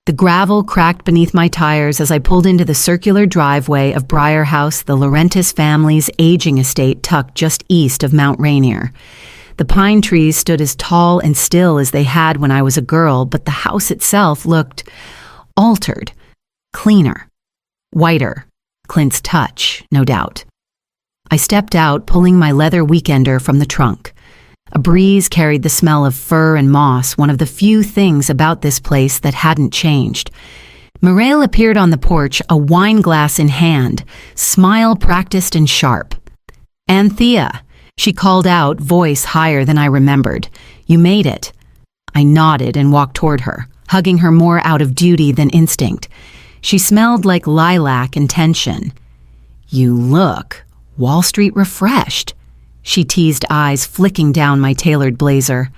The gravel cracked beneath my tires as I pulled into the circular driveway of Briar House, the Laurentis family's aging estate tucked just east of Mount Rainier. The pine trees stood as tall and still as they had when I was a girl, but the house itself looked altered, cleaner, whiter. Clint's touch, no doubt. I stepped out, pulling my leather weekender from the trunk. A breeze carried the smell of fur and moss, one of the few things about this place that hadn't changed. Mireille appeared on the porch, a wine glass in hand, smile practiced and sharp. "Anthea," she called out, voice higher than I remembered. "You made it." I nodded and walked toward her, hugging her more out of duty than instinct. She smelled like lilac and tension. "You look Wall Street refreshed," she teased, eyes flicking down my tailored blazer.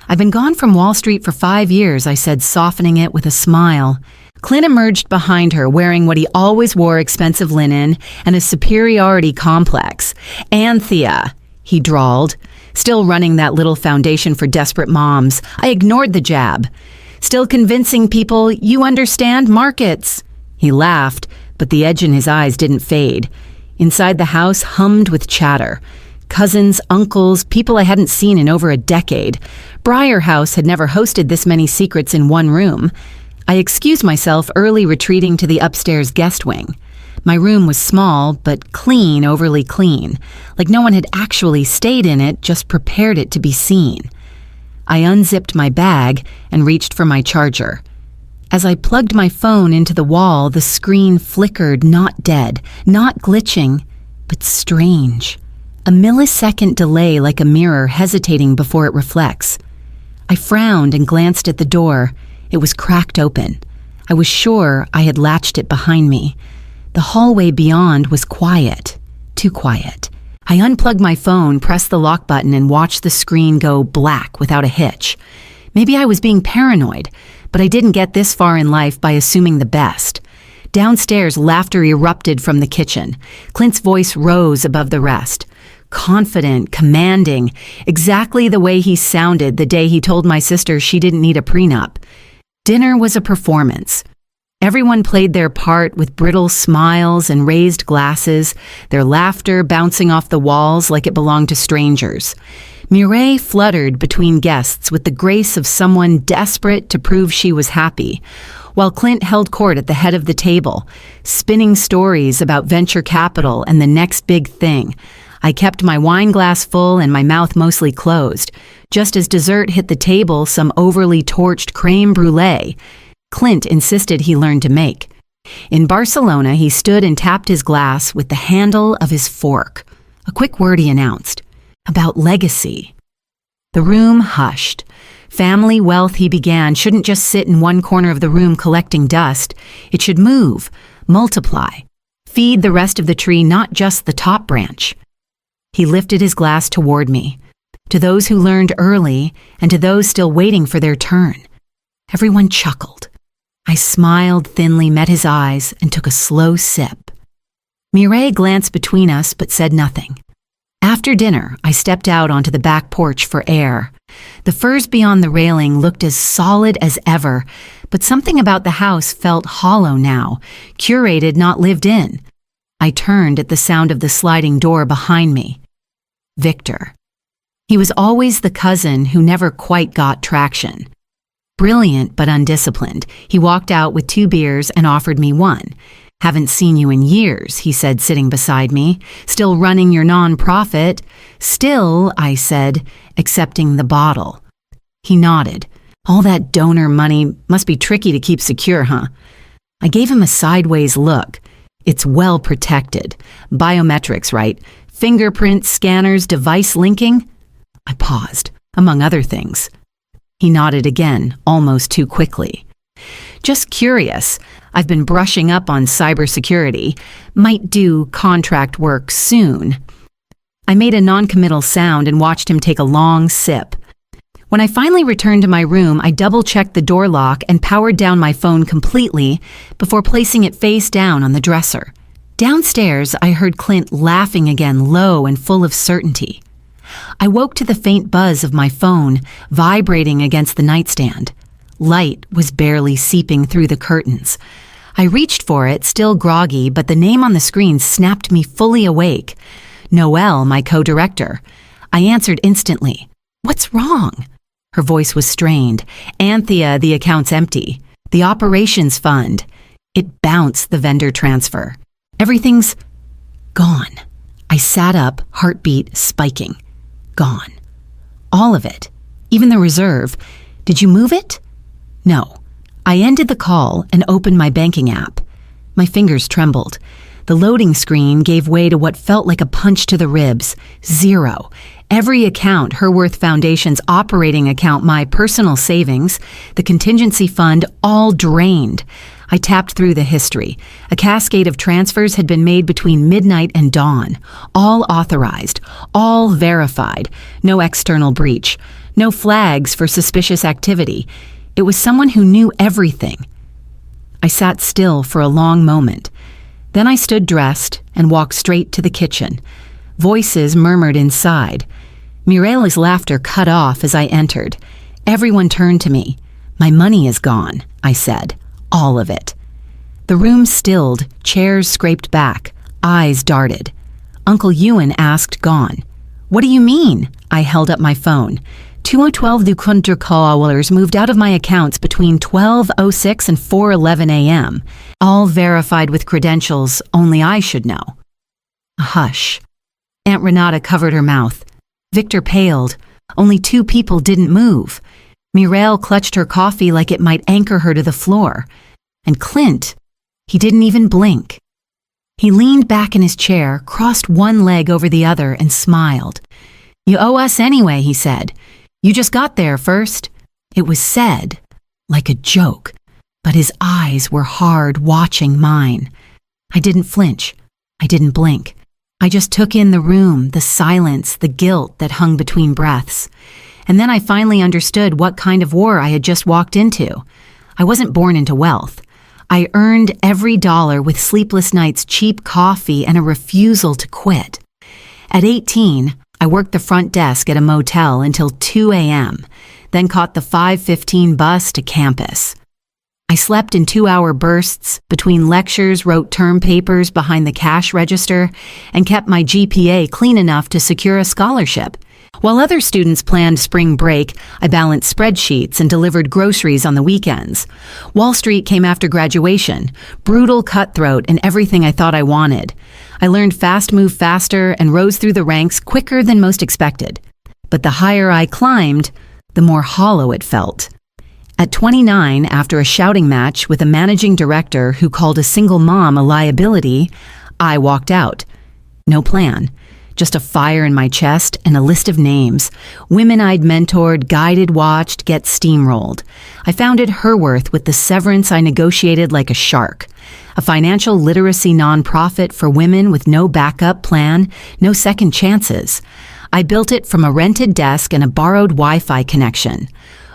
"I've been gone from Wall Street for 5 years," I said, softening it with a smile. Clint emerged behind her, wearing what he always wore, expensive linen, and a superiority complex. "Anthea," he drawled, still running that little foundation for desperate moms. I ignored the jab. "Still convincing people you understand markets." He laughed, but the edge in his eyes didn't fade. Inside the house hummed with chatter. Cousins, uncles, people I hadn't seen in over a decade. Briar House had never hosted this many secrets in one room. I excused myself, early retreating to the upstairs guest wing. My room was small, but clean, overly clean, like no one had actually stayed in it, just prepared it to be seen. I unzipped my bag and reached for my charger. As I plugged my phone into the wall, the screen flickered, not dead, not glitching, but strange. A millisecond delay, like a mirror hesitating before it reflects. I frowned and glanced at the door. It was cracked open. I was sure I had latched it behind me. The hallway beyond was quiet, too quiet. I unplugged my phone, pressed the lock button, and watched the screen go black without a hitch. Maybe I was being paranoid, but I didn't get this far in life by assuming the best. Downstairs, laughter erupted from the kitchen. Clint's voice rose above the rest. Confident, commanding, exactly the way he sounded the day he told my sister she didn't need a prenup. Dinner was a performance. Everyone played their part with brittle smiles and raised glasses, their laughter bouncing off the walls like it belonged to strangers. Mireille fluttered between guests with the grace of someone desperate to prove she was happy, while Clint held court at the head of the table, spinning stories about venture capital and the next big thing. I kept my wine glass full and my mouth mostly closed. Just as dessert hit the table, some overly torched creme brulee Clint insisted he learn to make. In Barcelona, he stood and tapped his glass with the handle of his fork. A quick word he announced, about legacy. The room hushed. Family wealth, he began, shouldn't just sit in one corner of the room collecting dust. It should move, multiply, feed the rest of the tree, not just the top branch. He lifted his glass toward me, to those who learned early and to those still waiting for their turn. Everyone chuckled. I smiled thinly, met his eyes, and took a slow sip. Mireille glanced between us but said nothing. After dinner, I stepped out onto the back porch for air. The firs beyond the railing looked as solid as ever, but something about the house felt hollow now, curated, not lived in. I turned at the sound of the sliding door behind me. Victor. He was always the cousin who never quite got traction. Brilliant but undisciplined, he walked out with 2 beers and offered me one. "Haven't seen you in years," he said, sitting beside me. "Still running your non-profit?" "Still," I said, accepting the bottle. He nodded. "All that donor money must be tricky to keep secure, huh?" I gave him a sideways look. "It's well protected. Biometrics, right? Fingerprint scanners, device linking?" I paused, among other things. He nodded again, almost too quickly. "Just curious. I've been brushing up on cybersecurity. Might do contract work soon." I made a non-committal sound and watched him take a long sip. When I finally returned to my room, I double-checked the door lock and powered down my phone completely before placing it face down on the dresser. Downstairs, I heard Clint laughing again, low and full of certainty. I woke to the faint buzz of my phone, vibrating against the nightstand. Light was barely seeping through the curtains. I reached for it, still groggy, but the name on the screen snapped me fully awake. Noelle, my co-director. I answered instantly. "What's wrong?" Her voice was strained. "Anthea, the account's empty. The operations fund." It bounced the vendor transfer. "Everything's gone." I sat up, heartbeat spiking. Gone. All of it. Even the reserve. "Did you move it?" "No." I ended the call and opened my banking app. My fingers trembled. The loading screen gave way to what felt like a punch to the ribs. Zero. Every account, Herworth Foundation's operating account, my personal savings, the contingency fund, all drained. I tapped through the history. A cascade of transfers had been made between midnight and dawn. All authorized. All verified. No external breach. No flags for suspicious activity. It was someone who knew everything. I sat still for a long moment. Then I stood dressed and walked straight to the kitchen. Voices murmured inside. Mireille's laughter cut off as I entered. Everyone turned to me. "My money is gone," I said. "All of it." The room stilled, chairs scraped back, eyes darted. Uncle Ewan asked, "Gone?" "What do you mean?" I held up my phone. 2012 du Kunterkallers moved out of my accounts between 12:06 and 4:11 a.m., all verified with credentials only I should know. A hush. Aunt Renata covered her mouth. Victor paled. Only 2 people didn't move. Mireille clutched her coffee like it might anchor her to the floor. And Clint, he didn't even blink. He leaned back in his chair, crossed one leg over the other, and smiled. "You owe us anyway," he said. "You just got there first." It was said like a joke, but his eyes were hard, watching mine. I didn't flinch. I didn't blink. I just took in the room, the silence, the guilt that hung between breaths. And then I finally understood what kind of war I had just walked into. I wasn't born into wealth. I earned every dollar with sleepless nights, cheap coffee, and a refusal to quit. At 18, I worked the front desk at a motel until 2 a.m., then caught the 5:15 bus to campus. I slept in 2-hour bursts, between lectures, wrote term papers behind the cash register, and kept my GPA clean enough to secure a scholarship. While other students planned spring break, I balanced spreadsheets and delivered groceries on the weekends. Wall Street came after graduation, brutal, cutthroat, and everything I thought I wanted. I learned fast move faster and rose through the ranks quicker than most expected. But the higher I climbed, the more hollow it felt. At 29, after a shouting match with a managing director who called a single mom a liability, I walked out. No plan. Just a fire in my chest and a list of names. Women I'd mentored, guided, watched, get steamrolled. I founded Herworth with the severance I negotiated like a shark. A financial literacy nonprofit for women with no backup plan, no second chances. I built it from a rented desk and a borrowed Wi-Fi connection.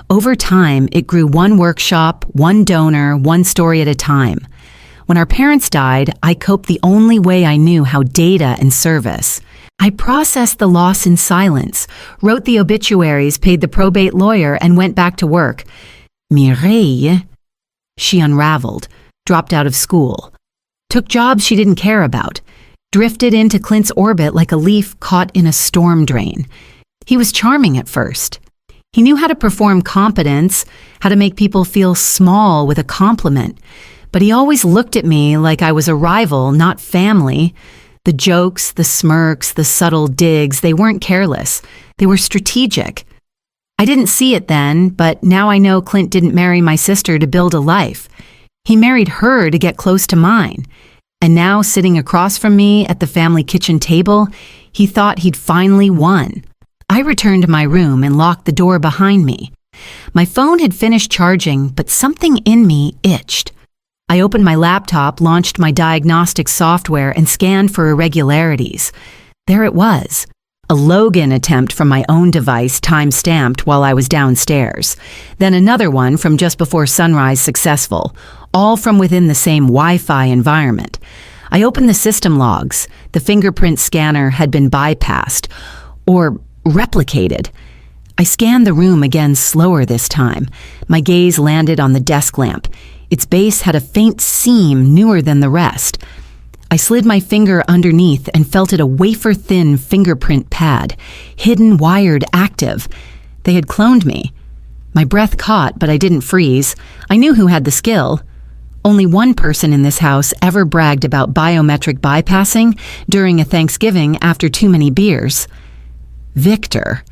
Over time, it grew one workshop, one donor, one story at a time. When our parents died, I coped the only way I knew how: data and service. I processed the loss in silence, wrote the obituaries, paid the probate lawyer, and went back to work. Mireille, she unraveled, dropped out of school, took jobs she didn't care about, drifted into Clint's orbit like a leaf caught in a storm drain. He was charming at first. He knew how to perform competence, how to make people feel small with a compliment, but he always looked at me like I was a rival, not family. The jokes, the smirks, the subtle digs, they weren't careless. They were strategic. I didn't see it then, but now I know Clint didn't marry my sister to build a life. He married her to get close to mine. And now, sitting across from me at the family kitchen table, he thought he'd finally won. I returned to my room and locked the door behind me. My phone had finished charging, but something in me itched. I opened my laptop, launched my diagnostic software, and scanned for irregularities. There it was. A Logan attempt from my own device, time-stamped while I was downstairs. Then another one from just before sunrise, successful. All from within the same Wi-Fi environment. I opened the system logs. The fingerprint scanner had been bypassed. Or replicated. I scanned the room again, slower this time. My gaze landed on the desk lamp. Its base had a faint seam, newer than the rest. I slid my finger underneath and felt it a wafer-thin fingerprint pad, hidden, wired, active. They had cloned me. My breath caught, but I didn't freeze. I knew who had the skill. Only one person in this house ever bragged about biometric bypassing during a Thanksgiving after too many beers. Victor.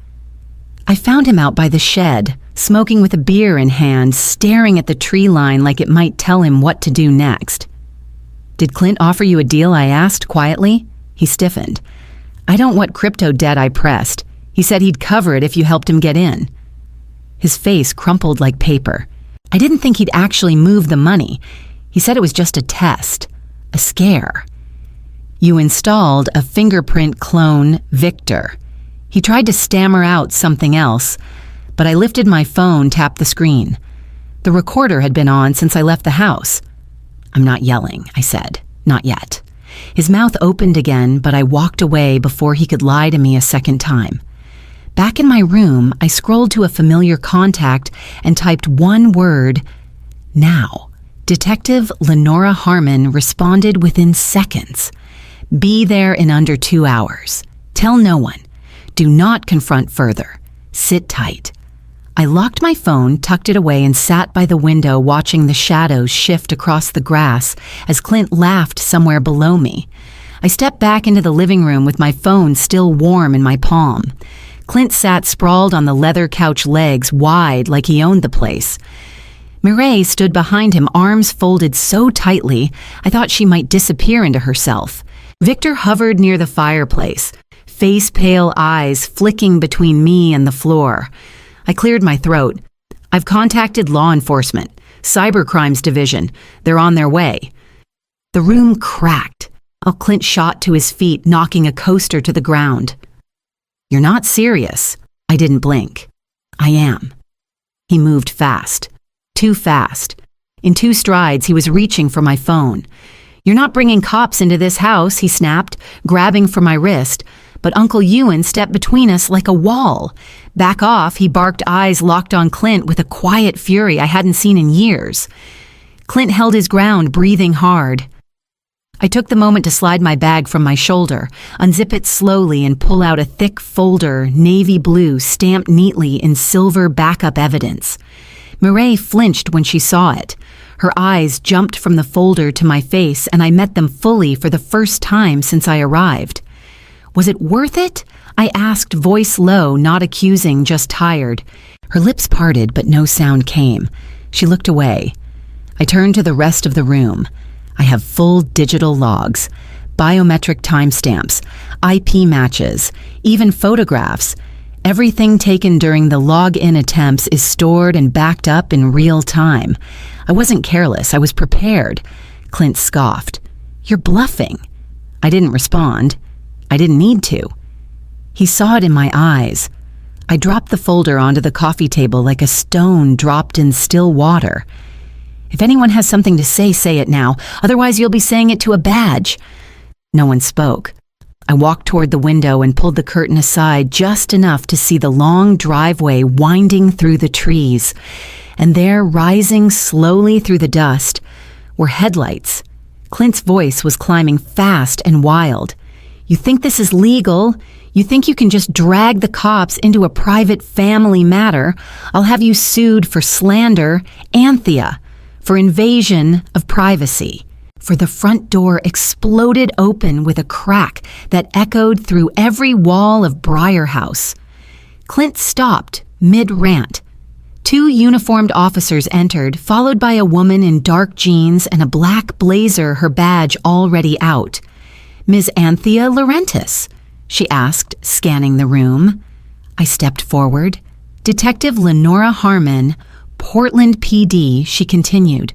I found him out by the shed, smoking with a beer in hand, staring at the tree line like it might tell him what to do next. "Did Clint offer you a deal?" I asked quietly. He stiffened. "I don't want crypto debt," I pressed. "He said he'd cover it if you helped him get in." His face crumpled like paper. I didn't think he'd actually move the money. He said it was just a test, a scare. "You installed a fingerprint clone, Victor." He tried to stammer out something else, but I lifted my phone, tapped the screen. The recorder had been on since I left the house. "I'm not yelling," I said. "Not yet." His mouth opened again, but I walked away before he could lie to me a second time. Back in my room, I scrolled to a familiar contact and typed one word, "Now." Detective Lenora Harmon responded within seconds. "Be there in under 2 hours. Tell no one. Do not confront further. Sit tight." I locked my phone, tucked it away, and sat by the window watching the shadows shift across the grass as Clint laughed somewhere below me. I stepped back into the living room with my phone still warm in my palm. Clint sat sprawled on the leather couch, legs wide like he owned the place. Mireille stood behind him, arms folded so tightly I thought she might disappear into herself. Victor hovered near the fireplace, face-pale eyes flicking between me and the floor. I cleared my throat. "I've contacted law enforcement, Cybercrimes Division. They're on their way." The room cracked. Clint shot to his feet, knocking a coaster to the ground. "You're not serious." I didn't blink. "I am." He moved fast. Too fast. In 2 strides, he was reaching for my phone. "You're not bringing cops into this house," he snapped, grabbing for my wrist. But Uncle Ewan stepped between us like a wall. "Back off," he barked, eyes locked on Clint with a quiet fury I hadn't seen in years. Clint held his ground, breathing hard. I took the moment to slide my bag from my shoulder, unzip it slowly, and pull out a thick folder, navy blue, stamped neatly in silver backup evidence. Mireille flinched when she saw it. Her eyes jumped from the folder to my face, and I met them fully for the first time since I arrived. "Was it worth it?" I asked, voice low, not accusing, just tired. Her lips parted, but no sound came. She looked away. I turned to the rest of the room. I have full digital logs, biometric timestamps, IP matches, even photographs. Everything taken during the log-in attempts is stored and backed up in real time. I wasn't careless. I was prepared. Clint scoffed. "You're bluffing." I didn't respond. I didn't need to. He saw it in my eyes. I dropped the folder onto the coffee table like a stone dropped in still water. "If anyone has something to say, say it now. Otherwise, you'll be saying it to a badge." No one spoke. I walked toward the window and pulled the curtain aside just enough to see the long driveway winding through the trees. And there, rising slowly through the dust, were headlights. Clint's voice was climbing fast and wild. "You think this is legal? You think you can just drag the cops into a private family matter? I'll have you sued for slander, Anthea, for invasion of privacy." For the front door exploded open with a crack that echoed through every wall of Briar House. Clint stopped mid-rant. 2 uniformed officers entered, followed by a woman in dark jeans and a black blazer, her badge already out. "Ms. Anthea Laurentis?" she asked, scanning the room. I stepped forward. "Detective Lenora Harmon, Portland PD," she continued.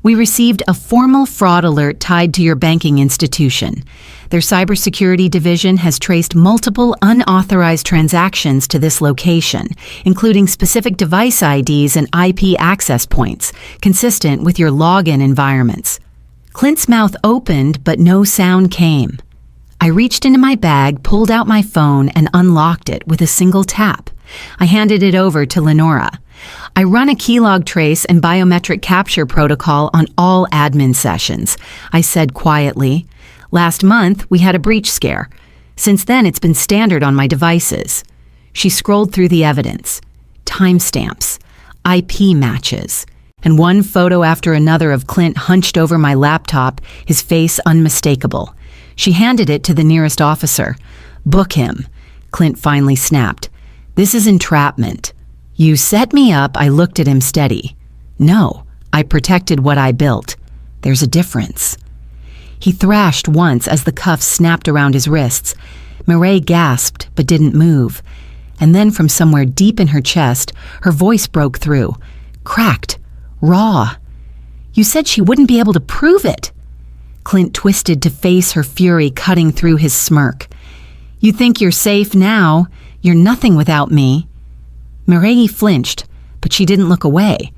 "We received a formal fraud alert tied to your banking institution. Their cybersecurity division has traced multiple unauthorized transactions to this location, including specific device IDs and IP access points, consistent with your login environments." Clint's mouth opened, but no sound came. I reached into my bag, pulled out my phone, and unlocked it with a single tap. I handed it over to Lenora. I run a keylog trace and biometric capture protocol on all admin sessions, I said quietly. Last month, we had a breach scare. Since then, it's been standard on my devices. She scrolled through the evidence. Timestamps, IP matches, and one photo after another of Clint hunched over my laptop, his face unmistakable. She handed it to the nearest officer. "Book him," Clint finally snapped. "This is entrapment." "You set me up," I looked at him steady. "No, I protected what I built. There's a difference." He thrashed once as the cuffs snapped around his wrists. Mireille gasped but didn't move. And then from somewhere deep in her chest, her voice broke through. Cracked. Raw. "You said she wouldn't be able to prove it." Clint twisted to face her fury cutting through his smirk. "You think you're safe now. You're nothing without me." Mireille flinched, but she didn't look away.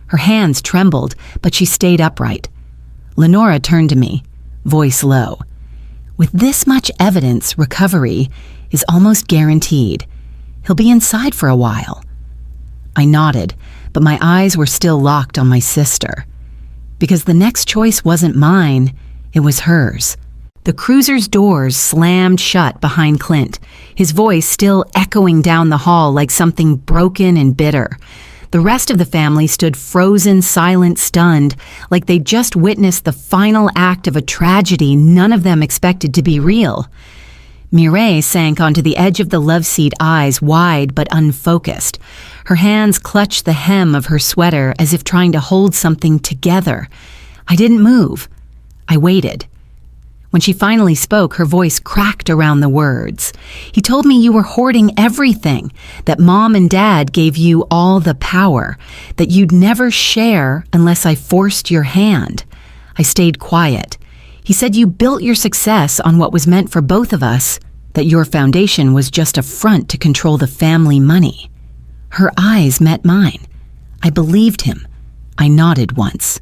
Her hands trembled, but she stayed upright. Lenora turned to me, voice low. "With this much evidence, recovery is almost guaranteed. He'll be inside for a while." I nodded, but my eyes were still locked on my sister. Because the next choice wasn't mine, it was hers. The cruiser's doors slammed shut behind Clint, his voice still echoing down the hall like something broken and bitter. The rest of the family stood frozen, silent, stunned, like they'd just witnessed the final act of a tragedy none of them expected to be real. Mireille sank onto the edge of the love seat, eyes wide but unfocused. Her hands clutched the hem of her sweater as if trying to hold something together. I didn't move. I waited. When she finally spoke, her voice cracked around the words. "He told me you were hoarding everything, that Mom and Dad gave you all the power, that you'd never share unless I forced your hand." I stayed quiet. "He said you built your success on what was meant for both of us, that your foundation was just a front to control the family money." Her eyes met mine. I believed him. I nodded once.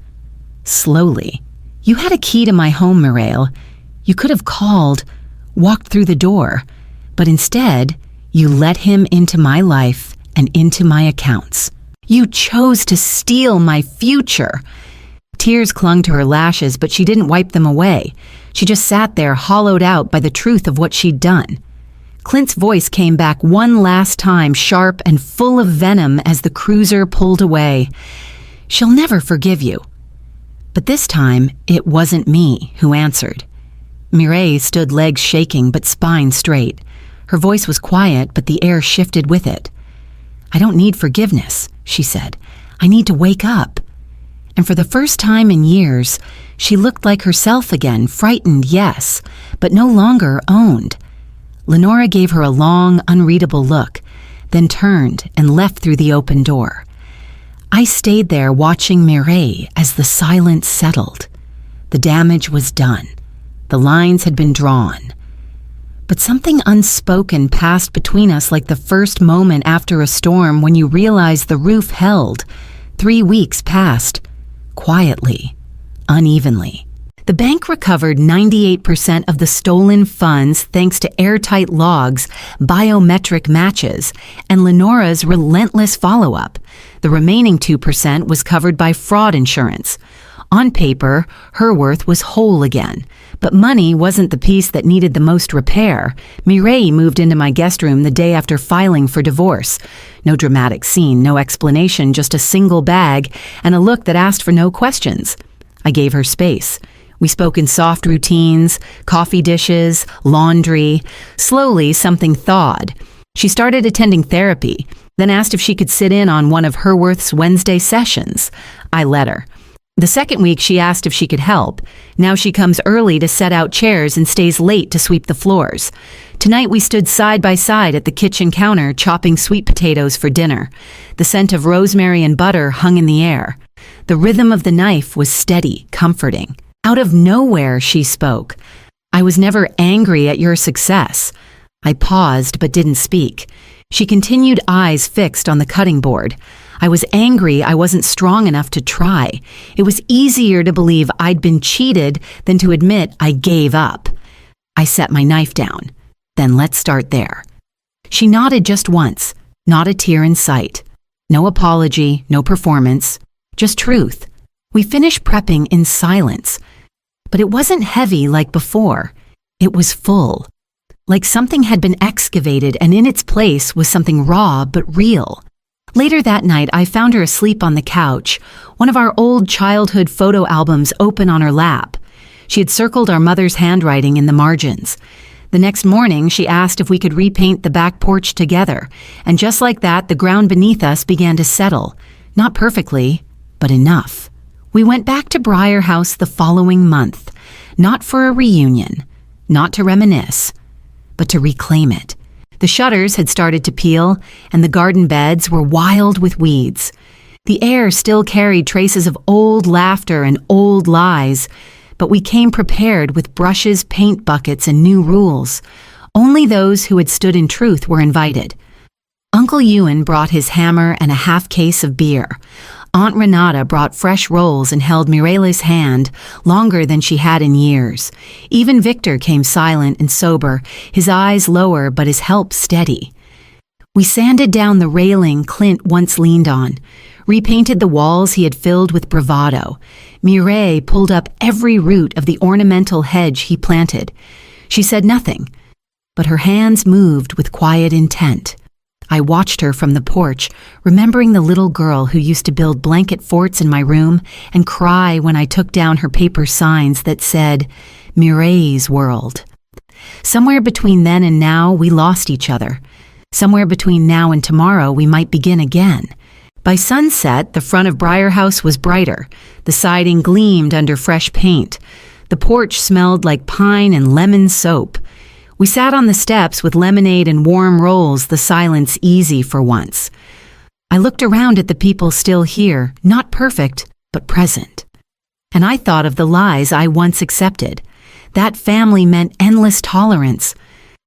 Slowly. "You had a key to my home, Mireille. You could have called, walked through the door, but instead, you let him into my life and into my accounts. You chose to steal my future." Tears clung to her lashes, but she didn't wipe them away. She just sat there, hollowed out by the truth of what she'd done. Clint's voice came back one last time, sharp and full of venom as the cruiser pulled away. "She'll never forgive you." But this time, it wasn't me who answered. Mireille stood, legs shaking but spine straight. Her voice was quiet, but the air shifted with it. "I don't need forgiveness," she said. "I need to wake up." And for the first time in years, she looked like herself again, frightened, yes, but no longer owned. Lenora gave her a long, unreadable look, then turned and left through the open door. I stayed there watching Mireille as the silence settled. The damage was done. The lines had been drawn. But something unspoken passed between us like the first moment after a storm when you realize the roof held. 3 weeks passed. Quietly, unevenly. The bank recovered 98% of the stolen funds thanks to airtight logs, biometric matches, and Lenora's relentless follow-up. The remaining 2% was covered by fraud insurance. On paper, her worth was whole again. But money wasn't the piece that needed the most repair. Mireille moved into my guest room the day after filing for divorce. No dramatic scene, no explanation, just a single bag and a look that asked for no questions. I gave her space. We spoke in soft routines, coffee dishes, laundry. Slowly, something thawed. She started attending therapy, then asked if she could sit in on one of Herworth's Wednesday sessions. I let her. The second week, she asked if she could help. Now she comes early to set out chairs and stays late to sweep the floors. Tonight, we stood side by side at the kitchen counter chopping sweet potatoes for dinner. The scent of rosemary and butter hung in the air. The rhythm of the knife was steady, comforting. Out of nowhere, she spoke. "I was never angry at your success." I paused but didn't speak. She continued, eyes fixed on the cutting board. "I was angry I wasn't strong enough to try. It was easier to believe I'd been cheated than to admit I gave up." I set my knife down. "Then let's start there." She nodded just once. Not a tear in sight. No apology, no performance, just truth. We finished prepping in silence. But it wasn't heavy like before. It was full. Like something had been excavated and in its place was something raw but real. Later that night, I found her asleep on the couch, one of our old childhood photo albums open on her lap. She had circled our mother's handwriting in the margins. The next morning, she asked if we could repaint the back porch together, and just like that, the ground beneath us began to settle. Not perfectly, but enough. We went back to Briar House the following month, not for a reunion, not to reminisce, but to reclaim it. The shutters had started to peel, and the garden beds were wild with weeds. The air still carried traces of old laughter and old lies, but we came prepared with brushes, paint buckets, and new rules. Only those who had stood in truth were invited. Uncle Ewan brought his hammer and a half case of beer. Aunt Renata brought fresh rolls and held Mireille's hand longer than she had in years. Even Victor came silent and sober, his eyes lower but his help steady. We sanded down the railing Clint once leaned on, repainted the walls he had filled with bravado. Mireille pulled up every root of the ornamental hedge he planted. She said nothing, but her hands moved with quiet intent. I watched her from the porch, remembering the little girl who used to build blanket forts in my room and cry when I took down her paper signs that said, Mireille's World. Somewhere between then and now, we lost each other. Somewhere between now and tomorrow, we might begin again. By sunset, the front of Briar House was brighter. The siding gleamed under fresh paint. The porch smelled like pine and lemon soap. We sat on the steps with lemonade and warm rolls, the silence easy for once. I looked around at the people still here, not perfect, but present. And I thought of the lies I once accepted. That family meant endless tolerance.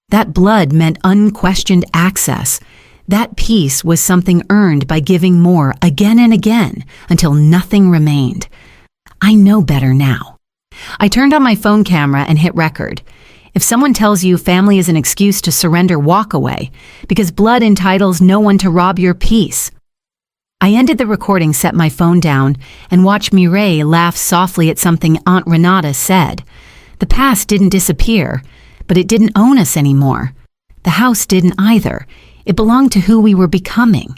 That blood meant unquestioned access. That peace was something earned by giving more again and again until nothing remained. I know better now. I turned on my phone camera and hit record. If someone tells you family is an excuse to surrender, walk away, because blood entitles no one to rob your peace. I ended the recording, set my phone down, and watched Mireille laugh softly at something Aunt Renata said. The past didn't disappear, but it didn't own us anymore. The house didn't either. It belonged to who we were becoming.